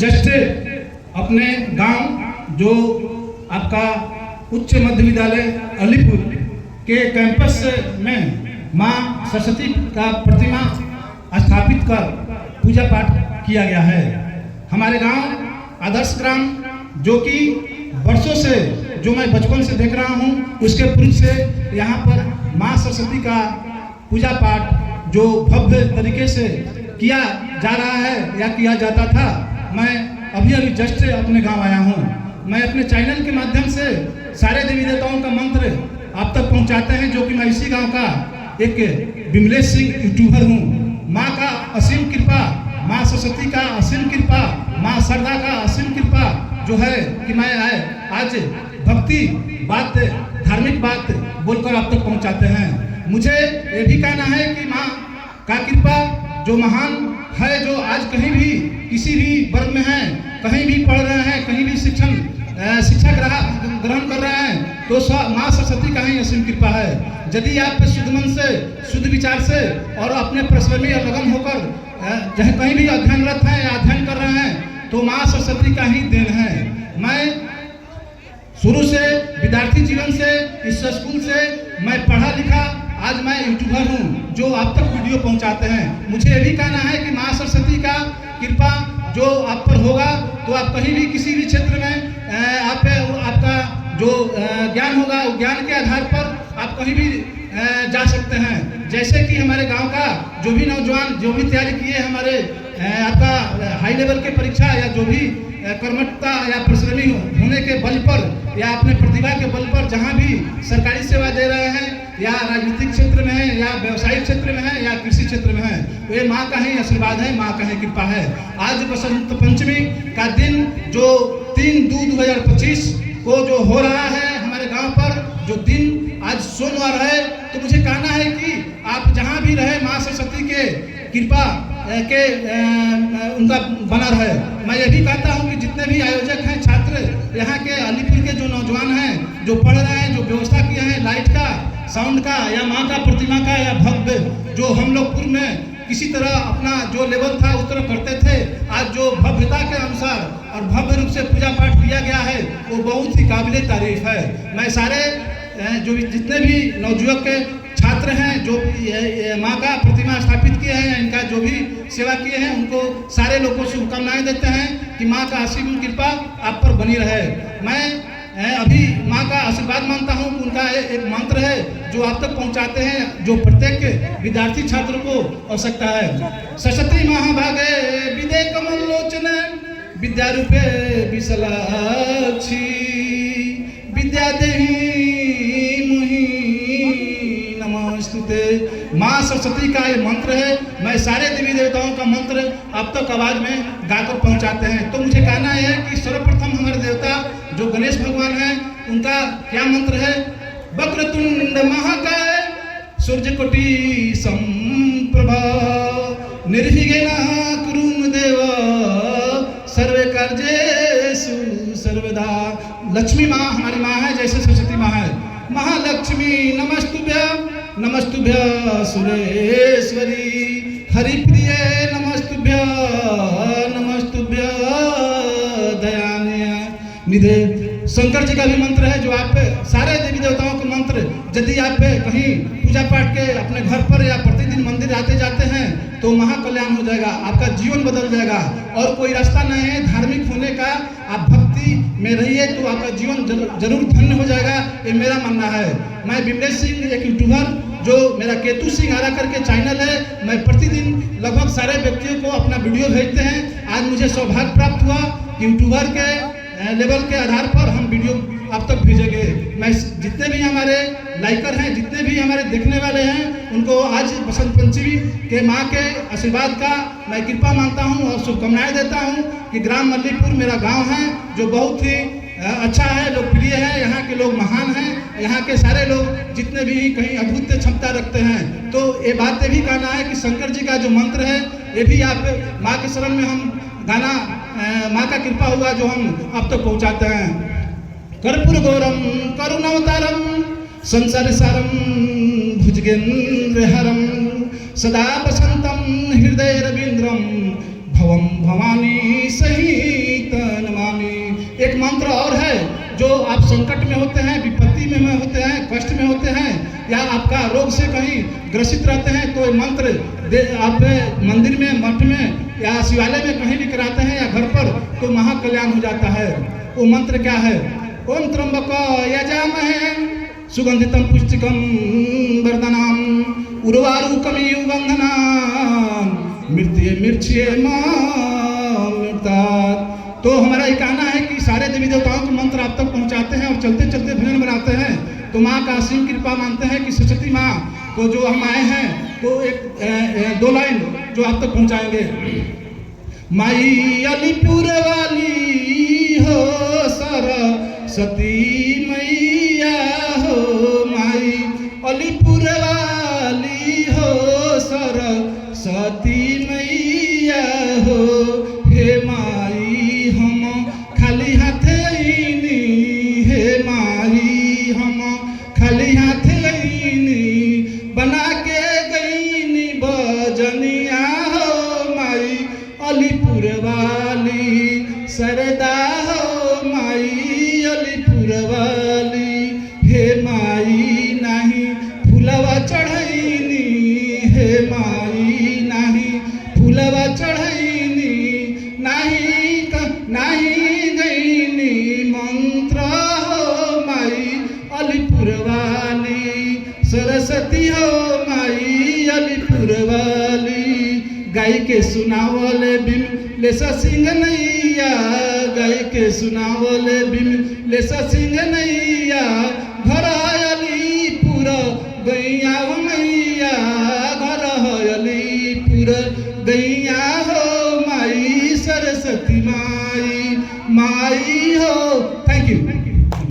Just अपने गांव जो आपका उच्च मध्य विद्यालय अलीपुर के कैंपस में मां सरस्वती का प्रतिमा स्थापित कर पूजा पाठ किया गया है। हमारे गांव आदर्श ग्राम जो कि वर्षों से, जो मैं बचपन से देख रहा हूं, उसके पूर्व से यहाँ पर मां सरस्वती का पूजा पाठ जो भव्य तरीके से किया जा रहा है या किया जाता था। मैं अभी जस्ट अपने गांव आया हूं। मैं अपने चैनल के माध्यम से सारे देवी देवताओं का मंत्र आप तक पहुंचाते हैं, जो कि मैं इसी गांव का एक विमलेश सिंह यूट्यूबर हूं। माँ का असीम कृपा, माँ सरस्वती का असीम कृपा, माँ शारदा का असीम कृपा जो है कि मैं आज भक्ति बात, धार्मिक बात बोलकर आप तक पहुंचाते हैं। मुझे ये भी कहना है कि माँ का कृपा जो महान है, जो आज कहीं भी किसी भी वर्ग में है, कहीं भी पढ़ रहे हैं, कहीं भी शिक्षा ग्रहण कर रहे हैं, तो माँ सरस्वती का ही असीम कृपा है। यदि आप शुद्ध मन से, शुद्ध विचार से और अपने परिश्रमी और लगन होकर चाहे कहीं भी अध्ययनरत हैं या अध्ययन कर रहे हैं, तो माँ सरस्वती का ही देन है। मैं शुरू से विद्यार्थी जीवन से, इस स्कूल से मैं पढ़ा लिखा, आज मैं यूट्यूबर हूँ जो आप तक वीडियो पहुँचाते हैं। मुझे ये भी कहना है कि माँ सरस्वती का कृपा जो आप पर होगा, तो आप कहीं भी किसी भी क्षेत्र में आपका जो ज्ञान होगा, वो ज्ञान के आधार पर आप कहीं भी जा सकते हैं। जैसे कि हमारे गांव का जो भी नौजवान जो भी तैयारी किए हमारे आपका हाई लेवल के परीक्षा या जो भी कर्मठता या परिश्रमी होने के बल पर या अपने प्रतिभा के बल पर जहां भी सरकारी सेवा दे रहे हैं, या राजनीतिक क्षेत्र में है, या व्यवसायिक क्षेत्र में है, या कृषि क्षेत्र में है, तो ये माँ का ही आशीर्वाद है, माँ का ही कृपा है। आज बसंत पंचमी का दिन जो 3/2/2025 को जो हो रहा है हमारे गांव पर, जो दिन आज सोमवार है, तो मुझे कहना है कि आप जहां भी रहे, माँ सरस्वती के कृपा के उनका बना रहे। मैं ये भी कहता हूं कि जितने भी आयोजक हैं, छात्र यहाँ के अलीपुर के जो नौजवान हैं, जो पढ़ रहे हैं, जो व्यवस्था किए हैं लाइट का, साउंड का, या माँ का प्रतिमा का, या भव्य जो हम लोग पूर्व में किसी तरह अपना जो लेवल था उस तरह करते थे, आज जो भव्यता के अनुसार और भव्य रूप से पूजा पाठ किया गया है, वो बहुत ही काबिले तारीफ है। मैं सारे जो जितने भी नवयुवक के छात्र हैं, जो माँ का प्रतिमा स्थापित किए हैं, इनका जो भी सेवा किए हैं, उनको सारे लोगों को शुभकामनाएं देते हैं कि माँ का आशीर्वाद कृपा आप पर बनी रहे। मैं अभी माँ का आशीर्वाद मानता हूँ। उनका एक मंत्र है जो आप तक पहुँचाते हैं, जो प्रत्येक विद्यार्थी छात्र को आवश्यकता है। सरस्वती महाभागे विदे कमलोचने विद्या रूपे विशालाक्षी विद्या देवी माँ सरस्वती का ये मंत्र है। मैं सारे देवी देवताओं का मंत्र आप तक आवाज में गाकर पहुंचाते हैं। तो मुझे कहना है कि सर्वप्रथम हमारे देवता जो गणेश भगवान हैं, उनका क्या मंत्र है? वक्रतुंड महाकाय सूर्यकोटि समप्रभा निर्विघ्न कुरु देव सर्वे कार्येषु सर्वदा। लक्ष्मी माँ हमारी माँ है, जैसे सरस्वती माँ है। महालक्ष्मी नमस्तुभ्यं नमस्तुभ्यं सुरेश्वरी हरिप्रिय नमस्तुभ्यं नमस्तुभ्यं दयान्य निधे। शंकर जी का भी मंत्र है, जो आप सारे देवी देवताओं के मंत्र, यदि आप कहीं पूजा पाठ के अपने घर पर या प्रतिदिन मंदिर आते जाते हैं, तो महाकल्याण हो जाएगा, आपका जीवन बदल जाएगा। और कोई रास्ता नहीं है धार्मिक होने का, आप भक्ति में रहिए तो आपका जीवन जरूर धन्य हो जाएगा, ये मेरा मानना है। मैं विमलेश सिंह, एक यूट्यूबर, जो मेरा केतु सिंह आरा करके चैनल है, मैं प्रतिदिन लगभग सारे व्यक्तियों को अपना वीडियो भेजते हैं। आज मुझे सौभाग्य प्राप्त हुआ कि यूट्यूबर के लेवल के आधार पर हम वीडियो आप तक भेजेंगे। मैं जितने भी हमारे लाइकर हैं, जितने भी हमारे देखने वाले हैं, उनको आज बसंत पंचमी के माँ के आशीर्वाद का मैं कृपा मानता हूँ और शुभकामनाएं देता हूँ कि ग्राम मल्लीपुर मेरा गांव है, जो बहुत ही अच्छा है, लोकप्रिय है। यहाँ के लोग महान हैं, यहाँ के सारे लोग जितने भी कहीं अद्भुत क्षमता रखते हैं। तो ये बात भी कहना है कि शंकर जी का जो मंत्र है, ये भी आप माँ के शरण में हम गाना, माँ का कृपा हुआ जो हम आप तक पहुँचाते हैं। कर्पूर गौरम करुणावतारम संसार सारम भुजगेंद्र हरम सदा वसंतम हृदय रवींद्रम भवम भवानी सही मंत्र और है, जो आप संकट में होते हैं, विपत्ति में होते हैं, कष्ट में होते हैं, या आपका रोग से कहीं ग्रसित रहते हैं, तो मंत्र आप मंदिर में, मठ में या शिवालय में कहीं भी कराते हैं या घर पर, तो महाकल्याण हो जाता है। वो मंत्र क्या है? ओम त्र्यंबक यजामहे सुगंधितम पुष्टिकम वर्धनम उर्वारुकमिव बंधनाम मृत्युये मृत्युये मृतात्। तो हमारा ये कहना है कि सारे देवी देवताओं के मंत्र आप तक पहुंचाते हैं और चलते चलते भजन बनाते हैं। तो माँ का असीम कृपा मानते हैं कि सरस्वती माँ को जो हम आए हैं, तो एक 2 लाइन जो आप तक पहुंचाएंगे। माई अलीपुर वाली हो सरस्वती मैया हो, माई अलीपुर वाली हो सरस्वती मैया हो। हे माई हम खाली हाथ आईनी, हे माई हम खाली हाथ आईनी, बना के गईनी बजनिया हो। माई अलीपुर वाली सरदा हो, माई अलीपुर वाली। हे माई नाही फूलवा चढ़ैनी, हे माई नाही फूलवा चढ़ैनी, नाही गईनी मंत्र हो। माई अलीपुर वाली सरस्वती हो, माई अलीपुर वाली। गाय के सुनावले बिमलेश सिंह नैया, गाय के सुनावले बिमलेश सिंह नैया। घर अलीपुर गैया मैया, घर अलीपुर गैया हो। माई सरस्वती माई, माई हो